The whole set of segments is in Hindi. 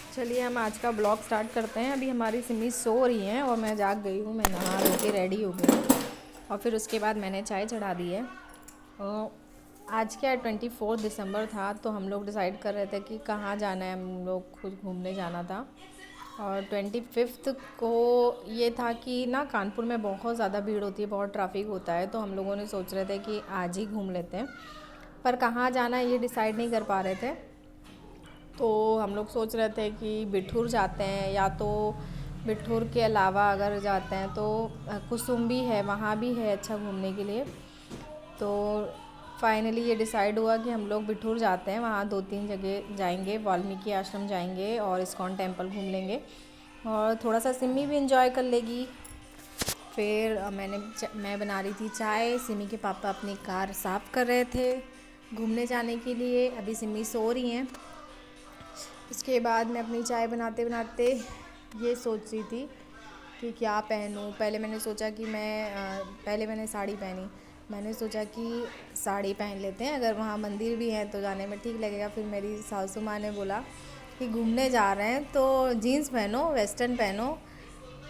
चलिए हम आज का ब्लॉग स्टार्ट करते हैं। अभी हमारी सिमी सो रही हैं और मैं जाग गई हूँ। मैं नहा धो के रेडी हो गई हूँ और फिर उसके बाद मैंने चाय चढ़ा दी है। और आज क्या 24 दिसंबर था, तो हम लोग डिसाइड कर रहे थे कि कहाँ जाना है। हम लोग खुद घूमने जाना था और 25 को ये था कि ना कानपुर में बहुत ज़्यादा भीड़ होती है, बहुत ट्रैफिक होता है, तो हम लोगों ने सोच रहे थे कि आज ही घूम लेते हैं। पर कहाँ जाना है ये डिसाइड नहीं कर पा रहे थे। तो हम लोग सोच रहे थे कि बिठूर जाते हैं, या तो बिठूर के अलावा अगर जाते हैं तो कुसुम्बी है, वहाँ भी है अच्छा घूमने के लिए। तो फाइनली ये डिसाइड हुआ कि हम लोग बिठूर जाते हैं। वहाँ 2-3 जगह जाएंगे, वाल्मीकि आश्रम जाएंगे और इस्कॉन टेम्पल घूम लेंगे और थोड़ा सा सिमी भी इंजॉय कर लेगी। फिर मैं बना रही थी चाय, सिमी के पापा अपनी कार साफ़ कर रहे थे घूमने जाने के लिए। अभी सिमी सो रही हैं। उसके बाद मैं अपनी चाय बनाते बनाते ये सोच रही थी कि क्या पहनूं। पहले मैंने सोचा कि पहले मैंने साड़ी पहनी। मैंने सोचा कि साड़ी पहन लेते हैं, अगर वहाँ मंदिर भी है तो जाने में ठीक लगेगा। फिर मेरी सासू माँ ने बोला कि घूमने जा रहे हैं तो जीन्स पहनो, वेस्टर्न पहनो।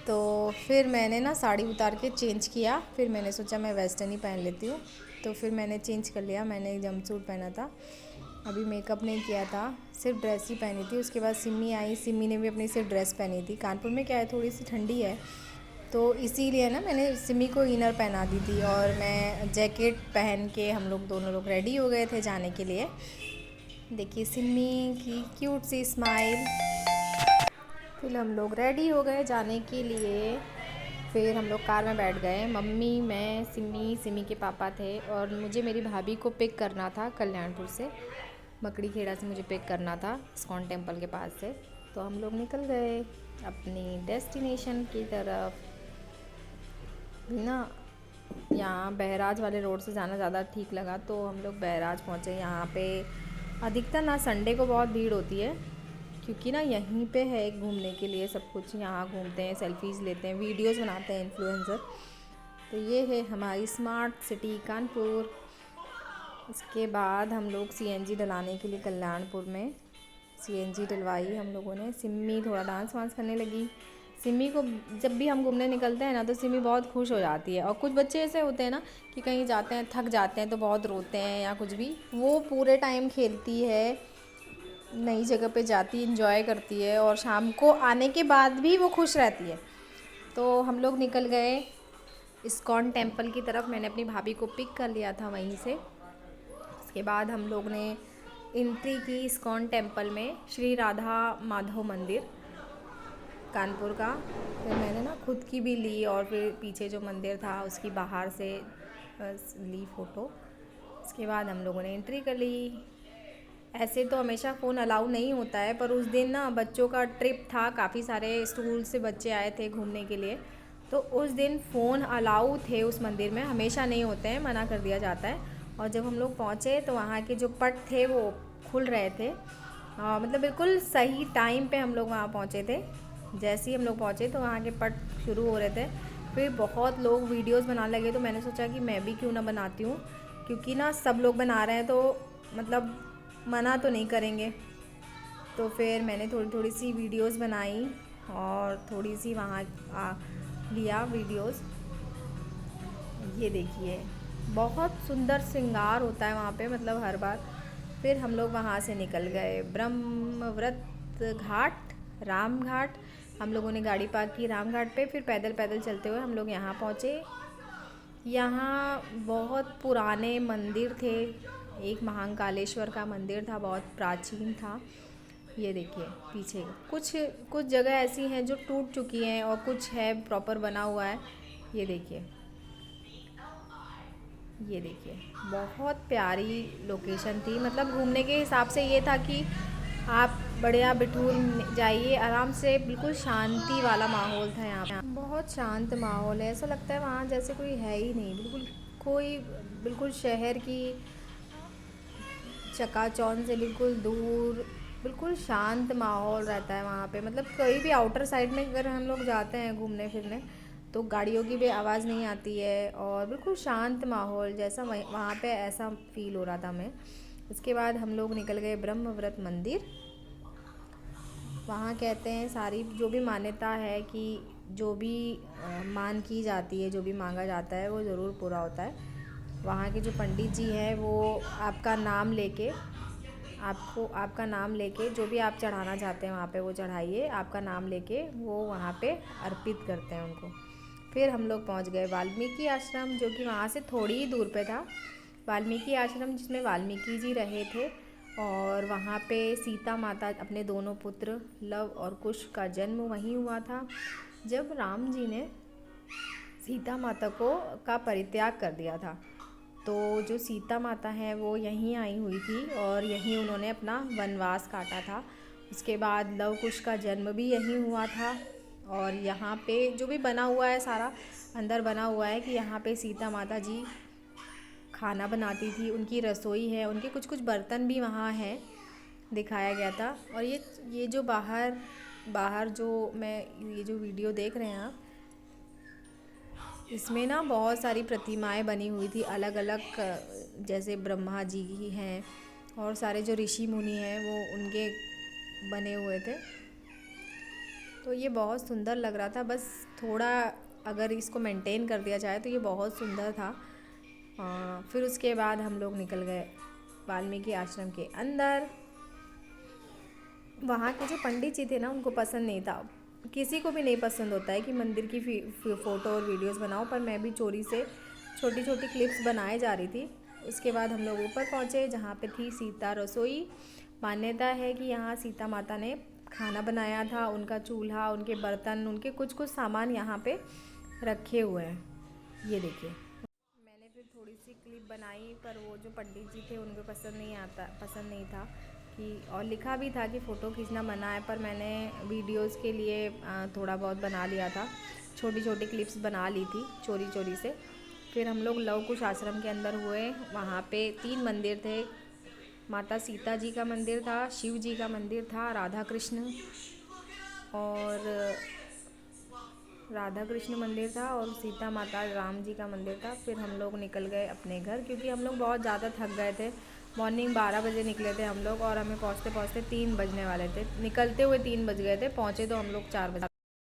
तो फिर मैंने ना साड़ी उतार के चेंज किया। फिर मैंने सोचा मैं वेस्टर्न ही पहन लेती हूँ, तो फिर मैंने चेंज कर लिया। मैंने एक जंपसूट पहना था, अभी मेकअप नहीं किया था, सिर्फ ड्रेस ही पहनी थी। उसके बाद सिमी आई, सिमी ने भी अपनी सिर्फ ड्रेस पहनी थी। कानपुर में क्या है, थोड़ी सी ठंडी है, तो इसीलिए ना मैंने सिमी को इनर पहना दी थी और मैं जैकेट पहन के हम लोग दोनों लोग रेडी हो गए थे जाने के लिए। देखिए सिमी की क्यूट सी स्माइल। फिर हम लोग रेडी हो गए जाने के लिए। फिर हम लोग कार में बैठ गए, मम्मी, मैं, सिमी, सिमी के पापा थे और मुझे मेरी भाभी को पिक करना था कल्याणपुर से। मकड़ी खेड़ा से मुझे पिक करना था इस्कॉन टेम्पल के पास से। तो हम लोग निकल गए अपनी डेस्टिनेशन की तरफ। ना यहाँ बहराज वाले रोड से जाना ज़्यादा ठीक लगा, तो हम लोग बहराज पहुँचे। यहाँ पे अधिकतर ना संडे को बहुत भीड़ होती है, क्योंकि ना यहीं पे है घूमने के लिए सब कुछ। यहाँ घूमते हैं, सेल्फीज़ लेते हैं, वीडियोज़ बनाते हैं इन्फ्लुएंसर। तो ये है हमारी स्मार्ट सिटी कानपुर। इसके बाद हम लोग सीएनजी डलाने के लिए कल्याणपुर में सीएनजी डलवाई हम लोगों ने। सिमी थोड़ा डांस वांस करने लगी। सिमी को जब भी हम घूमने निकलते हैं ना तो सिमी बहुत खुश हो जाती है। और कुछ बच्चे ऐसे होते हैं ना कि कहीं जाते हैं, थक जाते हैं तो बहुत रोते हैं या कुछ भी, वो पूरे टाइम खेलती है, नई जगह पे जाती, इंजॉय करती है और शाम को आने के बाद भी वो खुश रहती है। तो हम लोग निकल गए इस्कॉन टेम्पल की तरफ। मैंने अपनी भाभी को पिक कर लिया था वहीं से। उसके बाद हम लोग ने एंट्री की इस्कॉन टेम्पल में, श्री राधा माधव मंदिर कानपुर का। फिर मैंने ना खुद की भी ली और फिर पीछे जो मंदिर था उसकी बाहर से ली फ़ोटो। उसके बाद हम लोगों ने एंट्री कर ली। ऐसे तो हमेशा फ़ोन अलाउ नहीं होता है, पर उस दिन ना बच्चों का ट्रिप था, काफ़ी सारे स्कूल से बच्चे आए थे घूमने के लिए, तो उस दिन फ़ोन अलाउ थे उस मंदिर में। हमेशा नहीं होते हैं, मना कर दिया जाता है। और जब हम लोग पहुँचे तो वहाँ के जो पट थे वो खुल रहे थे। मतलब बिल्कुल सही टाइम पे हम लोग वहाँ पहुँचे थे। जैसे ही हम लोग पहुँचे तो वहाँ के पट शुरू हो रहे थे। फिर बहुत लोग वीडियोस बनाने लगे, तो मैंने सोचा कि मैं भी क्यों ना बनाती हूँ, क्योंकि ना सब लोग बना रहे हैं तो मतलब मना तो नहीं करेंगे। तो फिर मैंने थोड़ी थोड़ी सी वीडियोस बनाई और थोड़ी सी वहाँ लिया वीडियोस। ये देखिए बहुत सुंदर श्रृंगार होता है वहाँ पे, मतलब हर बार। फिर हम लोग वहाँ से निकल गए ब्रह्मव्रत घाट, राम घाट। हम लोगों ने गाड़ी पार्क की राम घाट पे, फिर पैदल पैदल चलते हुए हम लोग यहाँ पहुँचे। यहाँ बहुत पुराने मंदिर थे। एक महाकालेश्वर का मंदिर था, बहुत प्राचीन था। ये देखिए पीछे कुछ कुछ जगह ऐसी हैं जो टूट चुकी हैं और कुछ है प्रॉपर बना हुआ है। ये देखिए, ये देखिए बहुत प्यारी लोकेशन थी। मतलब घूमने के हिसाब से ये था कि आप बढ़िया बिठूर जाइए आराम से, बिल्कुल शांति वाला माहौल था यहाँ पे। बहुत शांत माहौल है, ऐसा लगता है वहाँ जैसे कोई है ही नहीं, बिल्कुल कोई, बिल्कुल शहर की चकाचौंध से बिल्कुल दूर, बिल्कुल शांत माहौल रहता है वहाँ पे। मतलब कहीं भी आउटर साइड में अगर हम लोग जाते हैं घूमने फिरने तो गाड़ियों की भी आवाज़ नहीं आती है और बिल्कुल शांत माहौल जैसा वहाँ पे ऐसा फील हो रहा था हमें। उसके बाद हम लोग निकल गए ब्रह्मव्रत मंदिर। वहाँ कहते हैं सारी जो भी मान्यता है कि जो भी मान की जाती है, जो भी मांगा जाता है वो ज़रूर पूरा होता है। वहाँ के जो पंडित जी हैं वो आपका नाम लेके आपका नाम लेके जो भी आप चढ़ाना चाहते हैं वहाँ पे वो चढ़ाइए, आपका नाम लेके वो वहाँ पे अर्पित करते हैं उनको। फिर हम लोग पहुँच गए वाल्मीकि आश्रम, जो कि वहाँ से थोड़ी ही दूर पे था। वाल्मीकि आश्रम जिसमें वाल्मीकि जी रहे थे, और वहाँ पे सीता माता अपने दोनों पुत्र लव और कुश का जन्म वहीं हुआ था। जब राम जी ने सीता माता का परित्याग कर दिया था, तो जो सीता माता हैं वो यहीं आई हुई थी और यहीं उन्होंने अपना वनवास काटा था। उसके बाद लव कुश का जन्म भी यहीं हुआ था। और यहाँ पे जो भी बना हुआ है सारा अंदर बना हुआ है कि यहाँ पे सीता माता जी खाना बनाती थी, उनकी रसोई है, उनके कुछ कुछ बर्तन भी वहाँ हैं, दिखाया गया था। और ये जो बाहर जो ये जो वीडियो देख रहे हैं आप, इसमें ना बहुत सारी प्रतिमाएं बनी हुई थी अलग अलग, जैसे ब्रह्मा जी की हैं और सारे जो ऋषि मुनि हैं वो उनके बने हुए थे। तो ये बहुत सुंदर लग रहा था। बस थोड़ा अगर इसको मेंटेन कर दिया जाए तो ये बहुत सुंदर था। फिर उसके बाद हम लोग निकल गए वाल्मीकि आश्रम के अंदर। वहाँ के जो पंडित जी थे ना, उनको पसंद नहीं था, किसी को भी नहीं पसंद होता है कि मंदिर की फ़ोटो और वीडियोस बनाओ, पर मैं भी चोरी से छोटी छोटी क्लिप्स बनाए जा रही थी। उसके बाद हम लोग ऊपर पहुँचे जहाँ पे थी सीता रसोई। मान्यता है कि यहाँ सीता माता ने खाना बनाया था, उनका चूल्हा, उनके बर्तन, उनके कुछ कुछ सामान यहाँ पे रखे हुए हैं। ये देखिए, मैंने फिर थोड़ी सी क्लिप बनाई, पर वो जो पंडित जी थे उनको पसंद नहीं था कि, और लिखा भी था कि फ़ोटो खींचना मना है, पर मैंने वीडियोस के लिए थोड़ा बहुत बना लिया था, छोटी छोटी क्लिप्स बना ली थी चोरी चोरी से। फिर हम लोग लव कुश आश्रम के अंदर हुए। वहाँ पे 3 मंदिर थे, माता सीता जी का मंदिर था, शिव जी का मंदिर था, राधा कृष्ण मंदिर था, और सीता माता राम जी का मंदिर था। फिर हम लोग निकल गए अपने घर, क्योंकि हम लोग बहुत ज़्यादा थक गए थे। मॉर्निंग 12 बजे निकले थे हम लोग, और हमें पहुँचते पहुँचते 3 बजने वाले थे। निकलते हुए 3 बज गए थे, पहुँचे तो हम लोग 4 बजे।